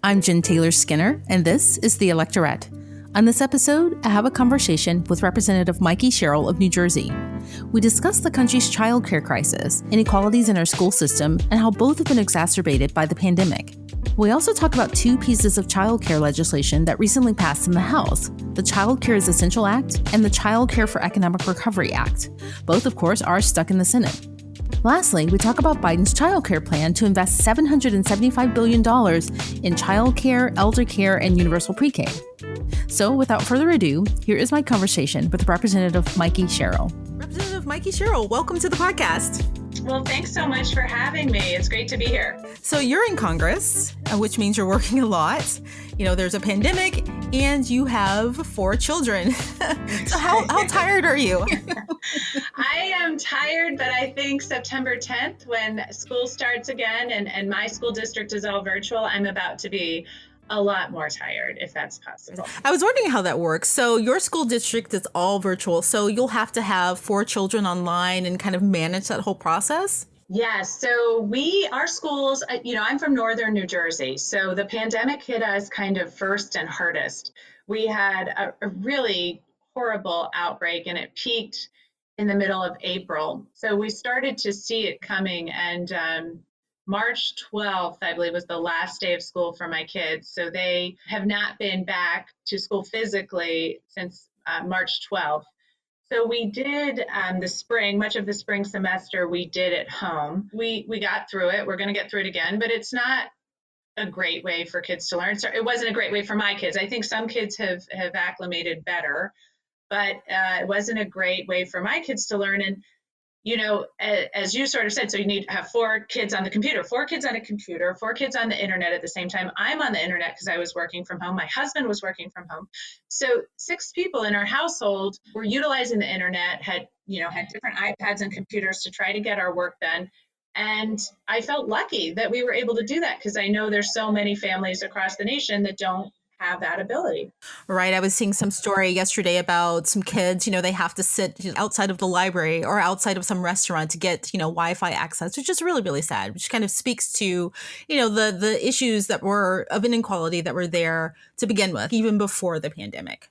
I'm Jen Taylor Skinner, and this is the Electorette. On this episode, I have a conversation with Representative Mikie Sherrill of New Jersey. We discuss the country's childcare crisis, inequalities in our school system, and how both have been exacerbated by the pandemic. We also talk about two pieces of childcare legislation that recently passed in the House, the Childcare is Essential Act and the Childcare for Economic Recovery Act. Both, of course, are stuck in the Senate. Lastly, we talk about Biden's childcare plan to invest $775 billion in childcare, elder care, and universal pre-K. So without further ado, here is my conversation with Representative Mikie Sherrill. Representative Mikie Sherrill, welcome to the podcast. Well, thanks so much for having me. It's great to be here. So you're in Congress, which means you're working a lot. You know, there's a pandemic and you have 4 children. So how tired are you? I am tired, but I think September 10th, when school starts again and my school district is all virtual, I'm about to be a lot more tired, if that's possible. I was wondering how that works. So your school district is all virtual. So you'll have to have 4 children online and kind of manage that whole process? Yes. So our schools, I'm from northern New Jersey. So the pandemic hit us kind of first and hardest. We had a really horrible outbreak and it peaked in the middle of April. So we started to see it coming, and March 12th, I believe, was the last day of school for my kids. So they have not been back to school physically since March 12th. So we did much of the spring semester we did at home. We got through it. We're going to get through it again, but it's not a great way for kids to learn. So it wasn't a great way for my kids. I think some kids have acclimated better, but it wasn't a great way for my kids to learn. And as you sort of said, so you need to have 4 kids on the computer, 4 kids on a computer, 4 kids on the internet at the same time. I'm on the internet because I was working from home. My husband was working from home. So 6 people in our household were utilizing the internet, had different iPads and computers to try to get our work done. And I felt lucky that we were able to do that because I know there's so many families across the nation that don't have that ability. Right. I was seeing some story yesterday about some kids, they have to sit outside of the library or outside of some restaurant to get, Wi-Fi access, which is really, really sad, which kind of speaks to, the issues that were of inequality that were there to begin with, even before the pandemic.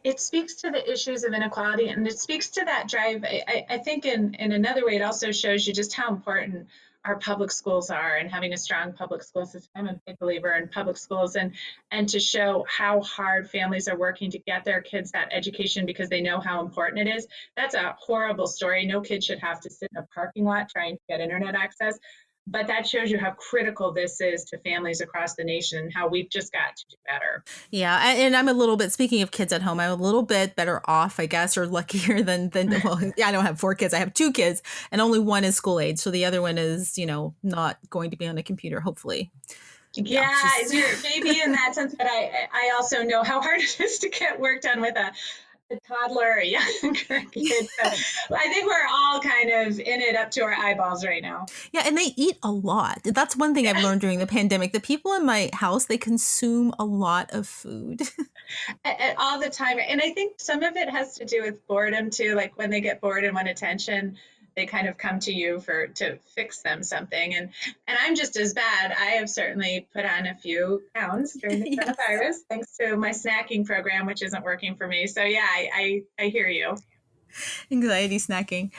It speaks to the issues of inequality, and it speaks to that drive. I think in another way, it also shows you just how important our public schools are, and having a strong public school system. I'm a big believer in public schools, and to show how hard families are working to get their kids that education because they know how important it is. That's a horrible story. No kid should have to sit in a parking lot trying to get internet access. But that shows you how critical this is to families across the nation and how we've just got to do better. Yeah. And I'm a little bit, speaking of kids at home, I'm a little bit better off, I guess, or luckier than well, I don't have 4 kids. I have 2 kids and only one is school age. So the other one is, not going to be on a computer, hopefully. Yeah, you're maybe in that sense, but I also know how hard it is to get work done with a toddler, a younger kid. So I think we're all kind of in it up to our eyeballs right now. Yeah, and they eat a lot. That's one thing I've learned during the pandemic. The people in my house, they consume a lot of food. All the time. And I think some of it has to do with boredom too. Like when they get bored and want attention, they kind of come to you to fix them something. And I'm just as bad. I have certainly put on a few pounds during the coronavirus, thanks to my snacking program, which isn't working for me. So yeah, I hear you. Anxiety snacking.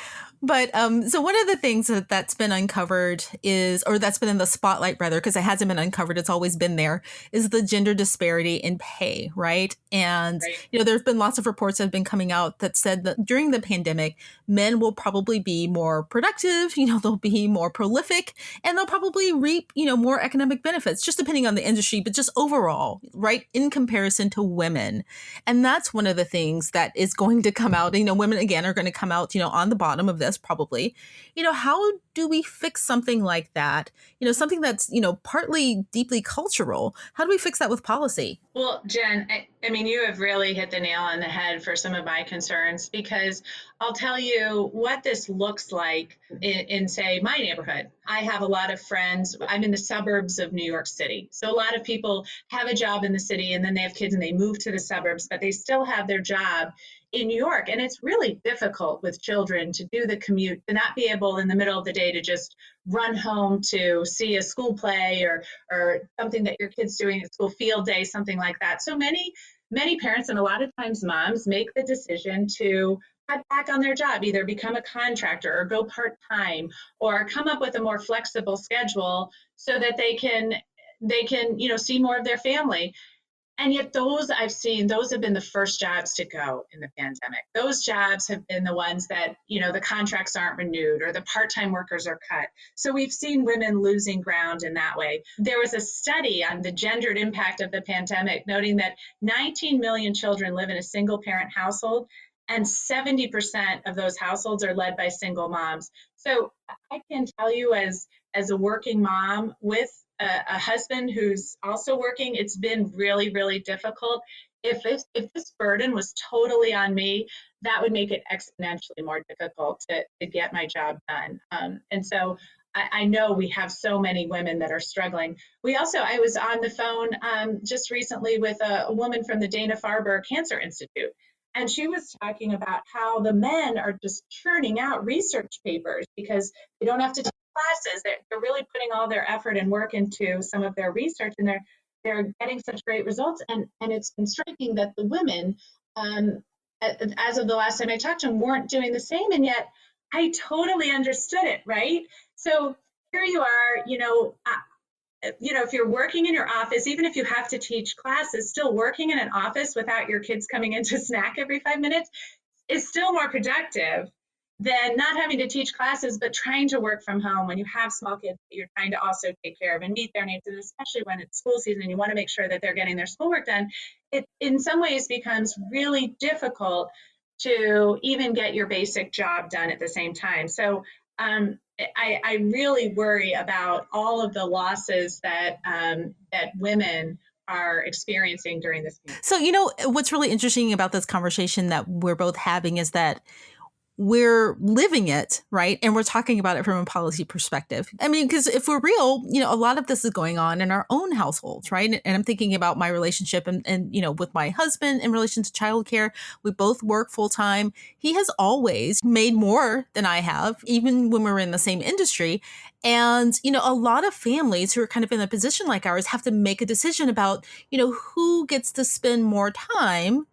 But so one of the things that's been uncovered that's been in the spotlight rather, because it hasn't been uncovered, it's always been there, is the gender disparity in pay, right? And, right. There's been lots of reports that have been coming out that said that during the pandemic, men will probably be more productive, they'll be more prolific, and they'll probably reap, more economic benefits, just depending on the industry, but just overall, right, in comparison to women. And that's one of the things that is going to come out. Women, again, are going to come out, on the bottom of this probably. How do we fix something like that? Something that's, partly deeply cultural. How do we fix that with policy? Well, Jen, I mean, you have really hit the nail on the head for some of my concerns, because I'll tell you what this looks like in, say, my neighborhood. I have a lot of friends. I'm in the suburbs of New York City. So a lot of people have a job in the city and then they have kids and they move to the suburbs, but they still have their job in New York. And it's really difficult with children to do the commute, to not be able in the middle of the day day to just run home to see a school play or something that your kid's doing at school, field day, something like that. So many parents, and a lot of times moms, make the decision to cut back on their job, either become a contractor or go part-time or come up with a more flexible schedule so that they can see more of their family. And yet those I've seen, those have been the first jobs to go in the pandemic. Those jobs have been the ones that, the contracts aren't renewed or the part-time workers are cut. So we've seen women losing ground in that way. There was a study on the gendered impact of the pandemic noting that 19 million children live in a single parent household, and 70% of those households are led by single moms. So I can tell you, as a working mom with a husband who's also working, it's been really, really difficult. If this burden was totally on me, that would make it exponentially more difficult to get my job done. And so I know we have so many women that are struggling. I was on the phone just recently with a woman from the Dana-Farber Cancer Institute, and she was talking about how the men are just churning out research papers because they don't have to take classes. They're really putting all their effort and work into some of their research, and they're getting such great results. And it's been striking that the women, as of the last time I talked to them, weren't doing the same. And yet I totally understood it, right? So here you are, if you're working in your office, even if you have to teach classes, still working in an office without your kids coming in to snack every 5 minutes is still more productive than not having to teach classes, but trying to work from home when you have small kids that you're trying to also take care of and meet their needs. And especially when it's school season and you want to make sure that they're getting their schoolwork done, it in some ways becomes really difficult to even get your basic job done at the same time. So I really worry about all of the losses that women are experiencing during this pandemic. So, what's really interesting about this conversation that we're both having is that we're living it, right? And we're talking about it from a policy perspective. I mean, because if we're real, a lot of this is going on in our own households, right? And I'm thinking about my relationship and with my husband in relation to childcare. We both work full time. He has always made more than I have, even when we were in the same industry. And, a lot of families who are kind of in a position like ours have to make a decision about, who gets to spend more time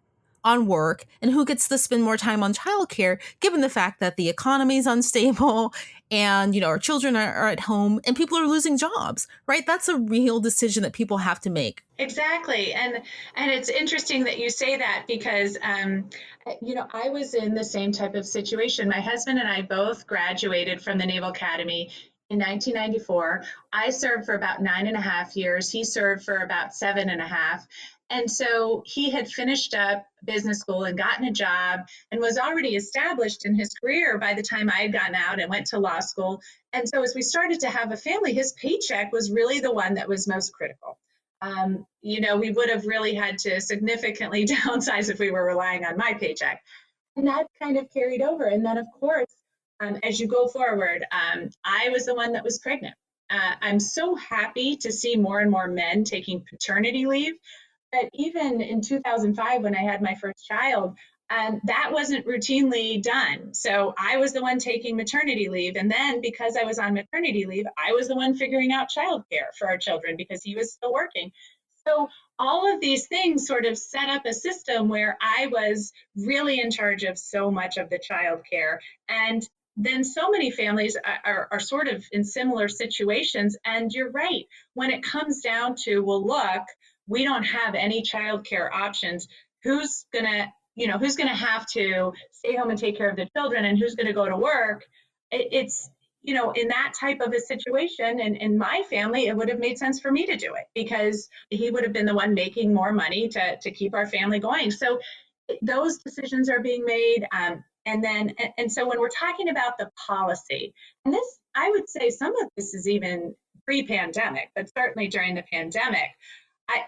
on work and who gets to spend more time on childcare, given the fact that the economy is unstable and, our children are at home and people are losing jobs, right? That's a real decision that people have to make. Exactly. And it's interesting that you say that because, I was in the same type of situation. My husband and I both graduated from the Naval Academy in 1994. I served for about 9.5 years. He served for about 7.5. And so he had finished up business school and gotten a job and was already established in his career by the time I had gotten out and went to law school. And so as we started to have a family, his paycheck was really the one that was most critical. We would have really had to significantly downsize if we were relying on my paycheck. And that kind of carried over. And then, of course, as you go forward, I was the one that was pregnant. I'm so happy to see more and more men taking paternity leave. But even in 2005, when I had my first child, that wasn't routinely done. So I was the one taking maternity leave. And then because I was on maternity leave, I was the one figuring out childcare for our children because he was still working. So all of these things sort of set up a system where I was really in charge of so much of the childcare. And then so many families are sort of in similar situations. And you're right, when it comes down to, well, look, we don't have any childcare options. Who's gonna have to stay home and take care of the children, and who's gonna go to work? It's in that type of a situation, and in my family, it would have made sense for me to do it because he would have been the one making more money to keep our family going. So those decisions are being made, and so when we're talking about the policy, and this, I would say some of this is even pre-pandemic, but certainly during the pandemic.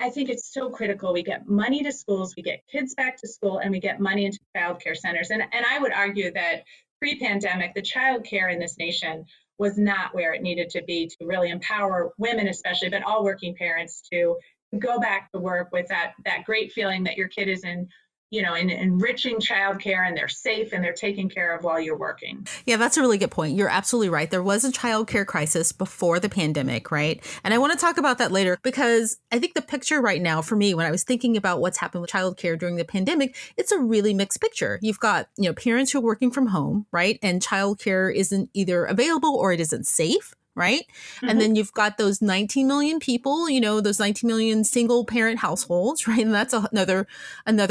I think it's so critical. We get money to schools, we get kids back to school, and we get money into childcare centers. And I would argue that pre-pandemic, the childcare in this nation was not where it needed to be to really empower women, especially, but all working parents to go back to work with that great feeling that your kid is in, in enriching childcare, and they're safe and they're taken care of while you're working. Yeah, that's a really good point. You're absolutely right. There was a childcare crisis before the pandemic, right? And I want to talk about that later because I think the picture right now for me, when I was thinking about what's happened with childcare during the pandemic, it's a really mixed picture. You've got, parents who are working from home, right? And childcare isn't either available or it isn't safe. Right. And Mm-hmm. then you've got those 19 million people, those 19 million single parent households, right? And that's another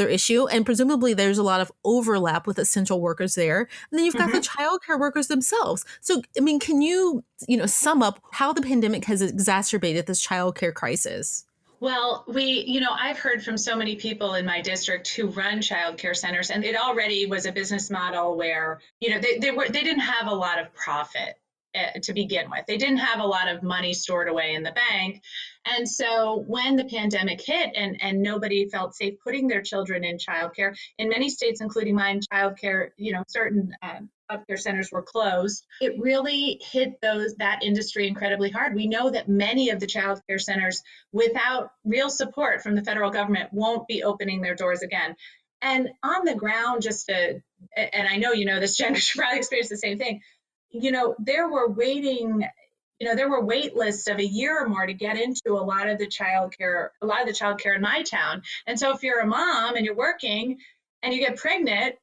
issue. And presumably there's a lot of overlap with essential workers there. And then you've got the Mm-hmm. childcare workers themselves. So, I mean, can you, sum up how the pandemic has exacerbated this childcare crisis? Well, I've heard from so many people in my district who run childcare centers, and it already was a business model where, they didn't have a lot of profit to begin with. They didn't have a lot of money stored away in the bank. And so when the pandemic hit and nobody felt safe putting their children in childcare, in many states, including mine, childcare, certain childcare centers were closed. It really hit that industry incredibly hard. We know that many of the childcare centers, without real support from the federal government, won't be opening their doors again. And on the ground, and I know this, Jen, should probably experience the same thing. There were wait lists of a year or more to get into a lot of the childcare in my town. And so if you're a mom and you're working and you get pregnant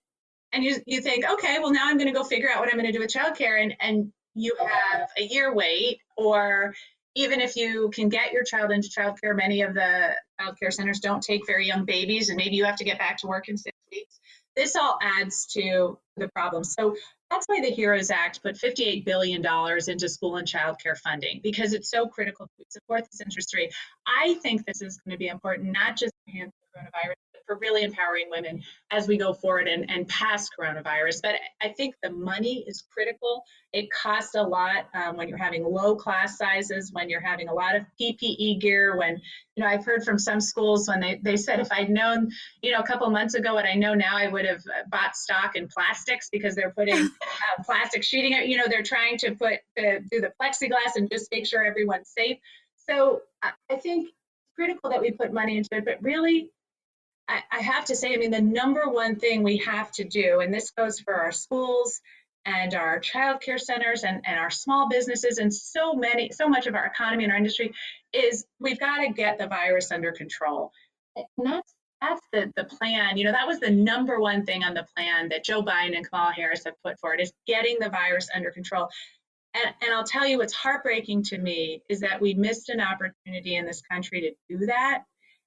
and you think, okay, well, now I'm going to go figure out what I'm going to do with childcare, and you have a year wait, or even if you can get your child into childcare, many of the childcare centers don't take very young babies, and maybe you have to get back to work in 6 weeks. This all adds to the problem. So that's why the HEROES Act put $58 billion into school and childcare funding, because it's so critical to support this industry. I think this is going to be important, not just to handle coronavirus, but for really empowering women as we go forward and past coronavirus. But I think the money is critical. It costs a lot when you're having low class sizes, when you're having a lot of PPE gear, when, I've heard from some schools when they said, if I'd known, a couple months ago what I know now, I would have bought stock in plastics, because they're putting plastic sheeting, they're trying to do the plexiglass and just make sure everyone's safe. So I think it's critical that we put money into it, but really, I have to say, the number one thing we have to do, and this goes for our schools and our childcare centers and our small businesses and so much of our economy and our industry, is we've got to get the virus under control. And that's the plan. That was the number one thing on the plan that Joe Biden and Kamala Harris have put forward, is getting the virus under control. And I'll tell you, what's heartbreaking to me is that we missed an opportunity in this country to do that.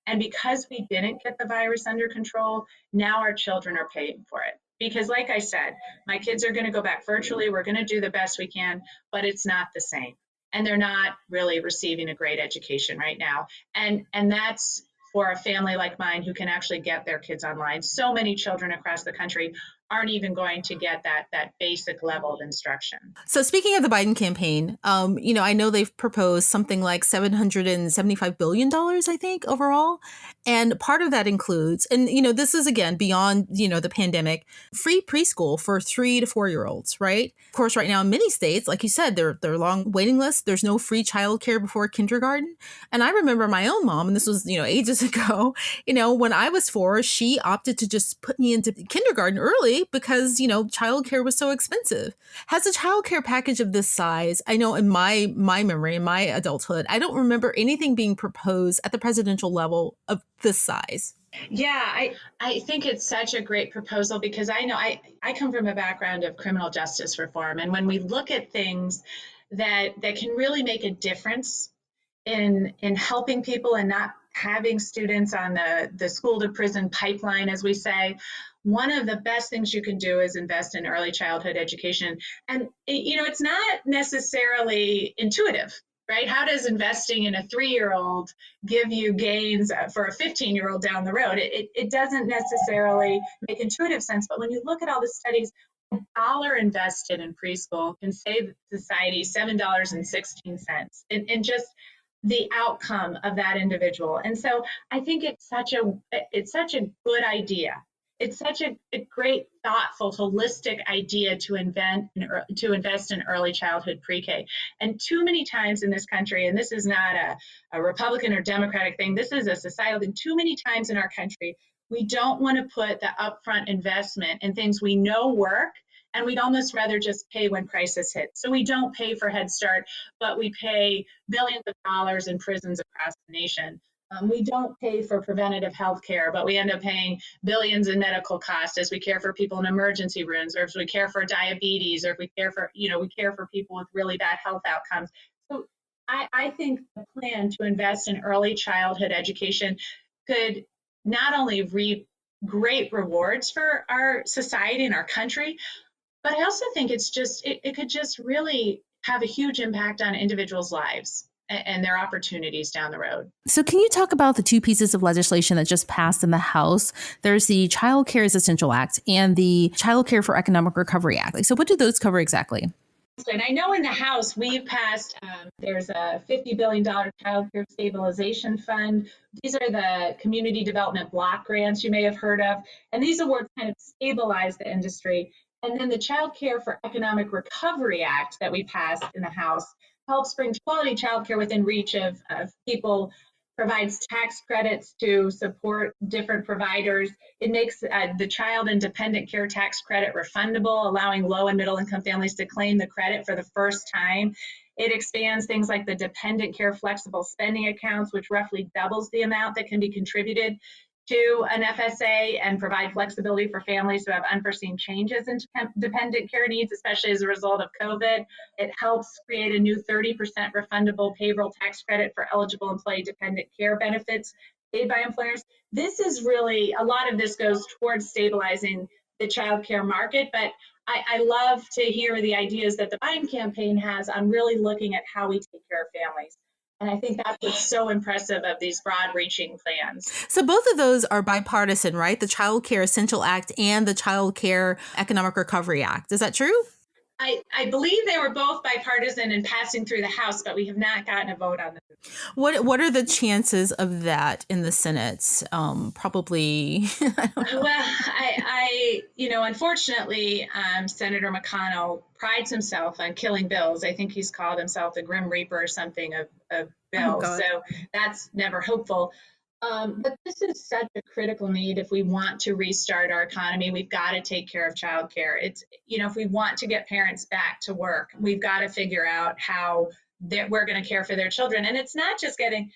And because we didn't get the virus under control, now our children are paying for it. Because like I said, my kids are going to go back virtually. We're going to do the best we can, but it's not the same. And they're not really receiving a great education right now. And that's for a family like mine who can actually get their kids online. So many children across the country aren't even going to get that basic level of instruction. So speaking of the Biden campaign, I know they've proposed something like $775 billion, I think, overall. And part of that includes, and, this is, again, beyond, the pandemic, free preschool for 3 to 4-year-olds, right? Of course, right now in many states, like you said, there are long waiting lists. There's no free childcare before kindergarten. And I remember my own mom, and this was, ages ago, when I was 4, she opted to just put me into kindergarten early because, childcare was so expensive. Has a childcare package of this size, I know in my memory, in my adulthood, I don't remember anything being proposed at the presidential level of this size. Yeah, I think it's such a great proposal, because I know I come from a background of criminal justice reform. And when we look at things that can really make a difference in helping people and not having students on the school to prison pipeline, as we say, one of the best things you can do is invest in early childhood education. And it's not necessarily intuitive, right? How does investing in a 3-year-old give you gains for a 15-year-old down the road? It doesn't necessarily make intuitive sense. But when you look at all the studies, $1 invested in preschool can save society $7.16 in just the outcome of that individual. And so I think it's such a good idea. It's such a great, thoughtful, holistic idea to invest in early childhood pre-K. And too many times in this country, and this is not a Republican or Democratic thing, this is a societal thing. Too many times in our country, We don't want to put the upfront investment in things we know work, and we'd almost rather just pay when crisis hits. So we don't pay for Head Start, but we pay billions of dollars in prisons across the nation. We don't pay for preventative health care, but we end up paying billions in medical costs as we care for people in emergency rooms, or if we care for diabetes, or if we care for, we care for people with really bad health outcomes. So I think the plan to invest in early childhood education could not only reap great rewards for our society and our country, but I also think it could just really have a huge impact on individuals' lives and their opportunities down the road. So can you talk about the two pieces of legislation that just passed in the House? There's the Childcare is Essential Act and the Childcare for Economic Recovery Act. So what do those cover exactly? And I know in the House we've passed, there's a $50 billion child care stabilization fund. These are the community development block grants you may have heard of. And these awards kind of stabilize the industry. And then the Child Care for Economic Recovery Act that we passed in the House helps bring quality child care within reach of people, provides tax credits to support different providers. It makes the child and dependent care tax credit refundable, allowing low and middle income families to claim the credit for the first time. It expands things like the dependent care flexible spending accounts, which roughly doubles the amount that can be contributed to an FSA and provide flexibility for families who have unforeseen changes in dependent care needs, especially as a result of COVID. It helps create a new 30% refundable payroll tax credit for eligible employee dependent care benefits paid by employers. This is really, a lot of this goes towards stabilizing the child care market, but I love to hear the ideas that the Biden campaign has on really looking at how we take care of families. And I think that's what's so impressive of these broad-reaching plans. So both of those are bipartisan, right? The Child Care Essential Act and the Child Care Economic Recovery Act. Is that true? I believe they were both bipartisan and passing through the House, but we have not gotten a vote on them. What are the chances of that in the Senate? Probably. Well, unfortunately, Senator McConnell prides himself on killing bills. I think he's called himself the Grim Reaper or something of bills. Oh, so that's never hopeful. But this is such a critical need. If we want to restart our economy, we've got to take care of childcare. It's, if we want to get parents back to work, we've got to figure out how we're going to care for their children. And it's not just getting,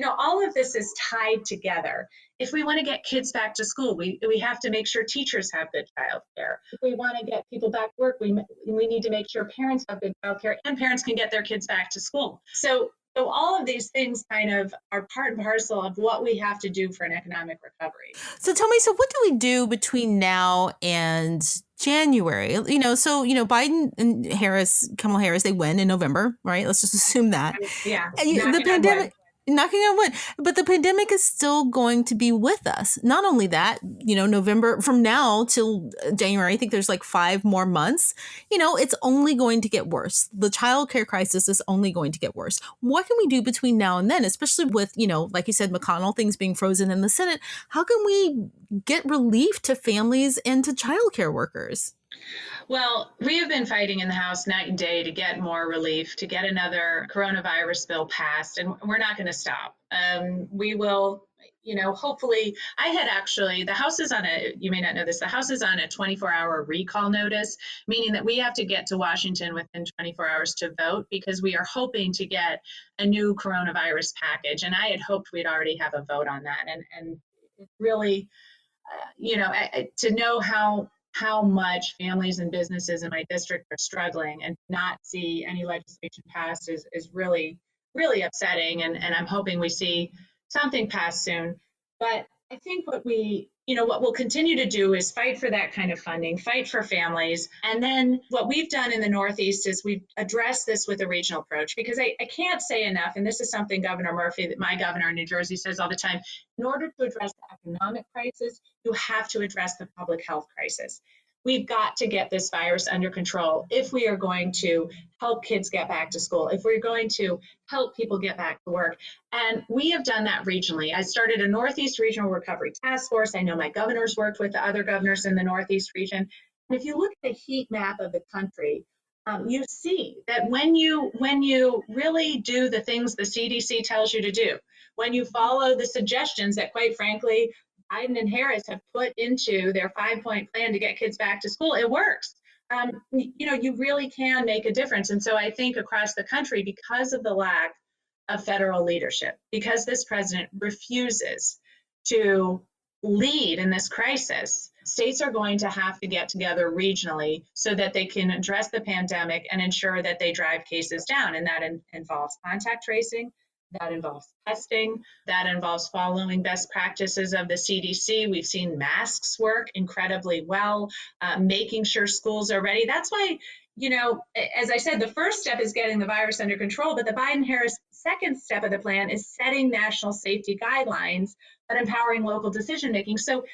all of this is tied together. If we want to get kids back to school, we have to make sure teachers have good childcare. If we want to get people back to work, we need to make sure parents have good childcare and parents can get their kids back to school. So all of these things kind of are part and parcel of what we have to do for an economic recovery. So tell me, so what do we do between now and January? Biden and Kamala Harris, they win in November, right? Let's just assume that. Yeah. The pandemic. Knocking on wood, but the pandemic is still going to be with us. Not only that, November from now till January, I think there's like 5 more months. It's only going to get worse. The childcare crisis is only going to get worse. What can we do between now and then, especially with, like you said, McConnell, things being frozen in the Senate? How can we get relief to families and to childcare workers? Well, we have been fighting in the House night and day to get more relief, to get another coronavirus bill passed, and we're not going to stop. We will, hopefully, the House is on you may not know this, the House is on a 24-hour recall notice, meaning that we have to get to Washington within 24 hours to vote because we are hoping to get a new coronavirus package. And I had hoped we'd already have a vote on that. And really, to know how much families and businesses in my district are struggling and not see any legislation passed is really, really upsetting. And I'm hoping we see something passed soon. But I think what we'll continue to do is fight for that kind of funding, fight for families. And then what we've done in the Northeast is we've addressed this with a regional approach, because I can't say enough, and this is something Governor Murphy, my governor in New Jersey, says all the time, in order to address the economic crisis, you have to address the public health crisis. We've got to get this virus under control if we are going to help kids get back to school, if we're going to help people get back to work. And we have done that regionally. I started a Northeast Regional Recovery Task Force. I know my governor's worked with the other governors in the Northeast region. And if you look at the heat map of the country, you see that when you really do the things the CDC tells you to do, when you follow the suggestions that, quite frankly, Biden and Harris have put into their 5-point plan to get kids back to school, it works. You really can make a difference. And so I think across the country, because of the lack of federal leadership, because this president refuses to lead in this crisis, states are going to have to get together regionally so that they can address the pandemic and ensure that they drive cases down. And that involves contact tracing, that involves testing, that involves following best practices of the CDC. We've seen masks work incredibly well, making sure schools are ready. That's why, as I said, the first step is getting the virus under control, but the Biden-Harris second step of the plan is setting national safety guidelines but empowering local decision making. So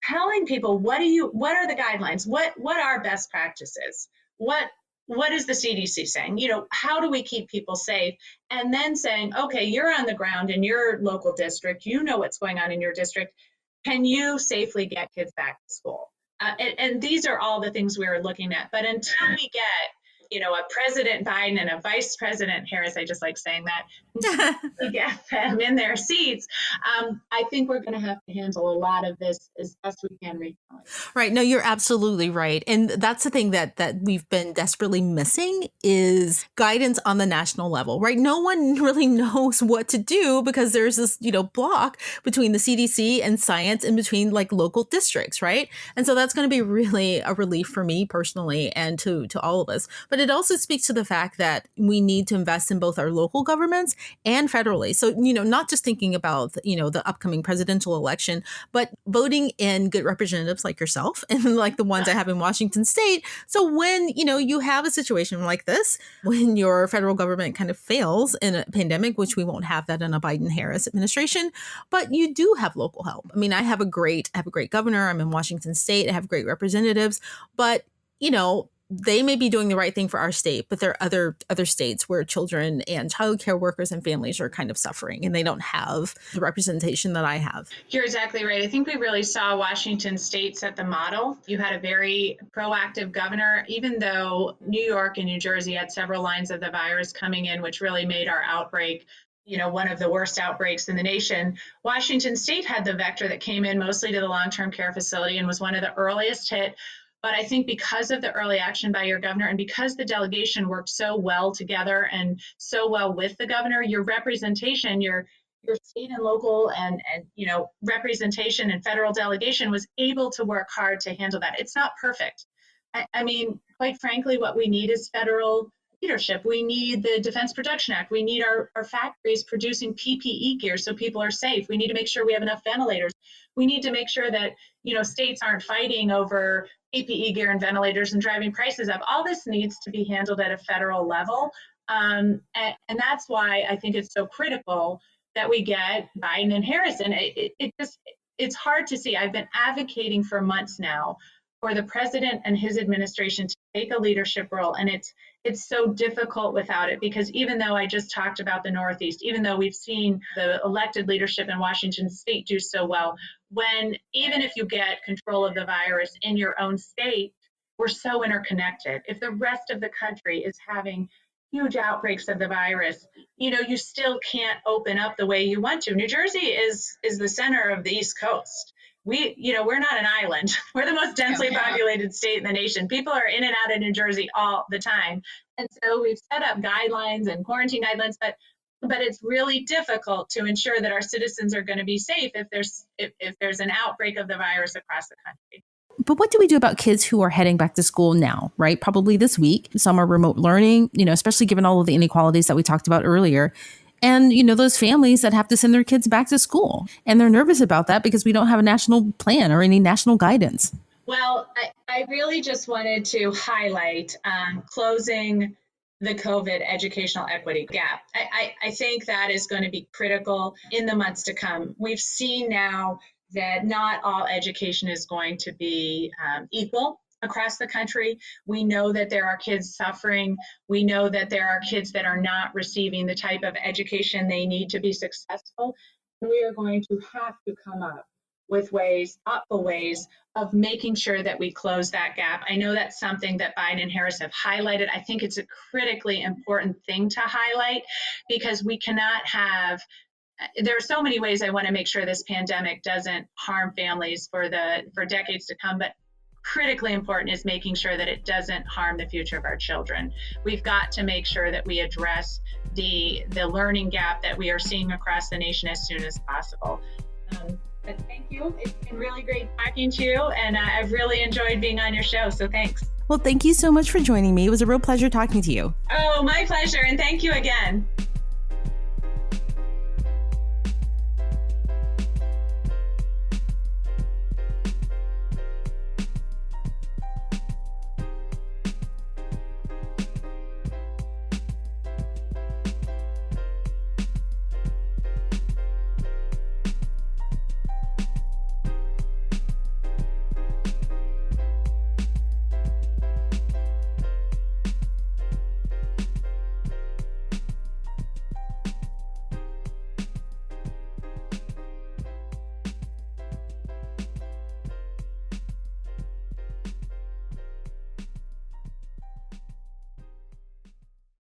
telling people what are the guidelines? What are best practices? What is the CDC saying? How do we keep people safe? And then saying, okay, you're on the ground in your local district, you know what's going on in your district. Can you safely get kids back to school? And these are all the things we're looking at. But until we get a President Biden and a Vice President Harris, I just like saying that, we get them in their seats, I think we're going to have to handle a lot of this as best we can regionally. Right. No, you're absolutely right. And that's the thing that we've been desperately missing is guidance on the national level, right? No one really knows what to do because there's this, block between the CDC and science and between like local districts, right? And so that's going to be really a relief for me personally and to all of us. But it also speaks to the fact that we need to invest in both our local governments and federally. So, not just thinking about, the upcoming presidential election, but voting in good representatives like yourself and like the ones I have in Washington State. So when, you have a situation like this, when your federal government kind of fails in a pandemic, which we won't have that in a Biden-Harris administration, but you do have local help. I mean, I have a great governor. I'm in Washington State. I have great representatives, but, they may be doing the right thing for our state, but there are other states where children and childcare workers and families are kind of suffering and they don't have the representation that I have. You're exactly right. I think we really saw Washington State set the model. You had a very proactive governor, even though New York and New Jersey had several lines of the virus coming in, which really made our outbreak one of the worst outbreaks in the nation. Washington State had the vector that came in mostly to the long-term care facility and was one of the earliest hit. But I think because of the early action by your governor and because the delegation worked so well together and so well with the governor, your representation, your state and local and representation and federal delegation was able to work hard to handle that. It's not perfect. I mean, quite frankly, what we need is federal leadership. We need the Defense Production Act. We need our factories producing PPE gear so people are safe. We need to make sure we have enough ventilators. We need to make sure that states aren't fighting over PPE gear and ventilators and driving prices up. All this needs to be handled at a federal level. And that's why I think it's so critical that we get Biden and Harris. And it's hard to see. I've been advocating for months now for the president and his administration to take a leadership role. And it's so difficult without it, because even though I just talked about the Northeast, even though we've seen the elected leadership in Washington State do so well, even if you get control of the virus in your own state, we're so interconnected. If the rest of the country is having huge outbreaks of the virus, you still can't open up the way you want to. New Jersey is the center of the East Coast. We're not an island. We're the most densely populated state in the nation. People are in and out of New Jersey all the time. And so we've set up guidelines and quarantine guidelines, but it's really difficult to ensure that our citizens are going to be safe if there's an outbreak of the virus across the country. But what do we do about kids who are heading back to school now, right? Probably this week. Some are remote learning, especially given all of the inequalities that we talked about earlier. And, those families that have to send their kids back to school. And they're nervous about that because we don't have a national plan or any national guidance. Well, I really just wanted to highlight closing the COVID educational equity gap. I think that is going to be critical in the months to come. We've seen now that not all education is going to be equal across the country. We know that there are kids suffering. We know that there are kids that are not receiving the type of education they need to be successful. And we are going to have to come up with thoughtful ways of making sure that we close that gap. I know that's something that Biden and Harris have highlighted. I think it's a critically important thing to highlight, because we cannot have there are so many ways I want to make sure this pandemic doesn't harm families for decades to come, but critically important is making sure that it doesn't harm the future of our children. We've got to make sure that we address the learning gap that we are seeing across the nation as soon as possible. But thank you. It's been really great talking to you, and I've really enjoyed being on your show, so thanks. Well, thank you so much for joining me. It was a real pleasure talking to you. Oh, my pleasure, and thank you again.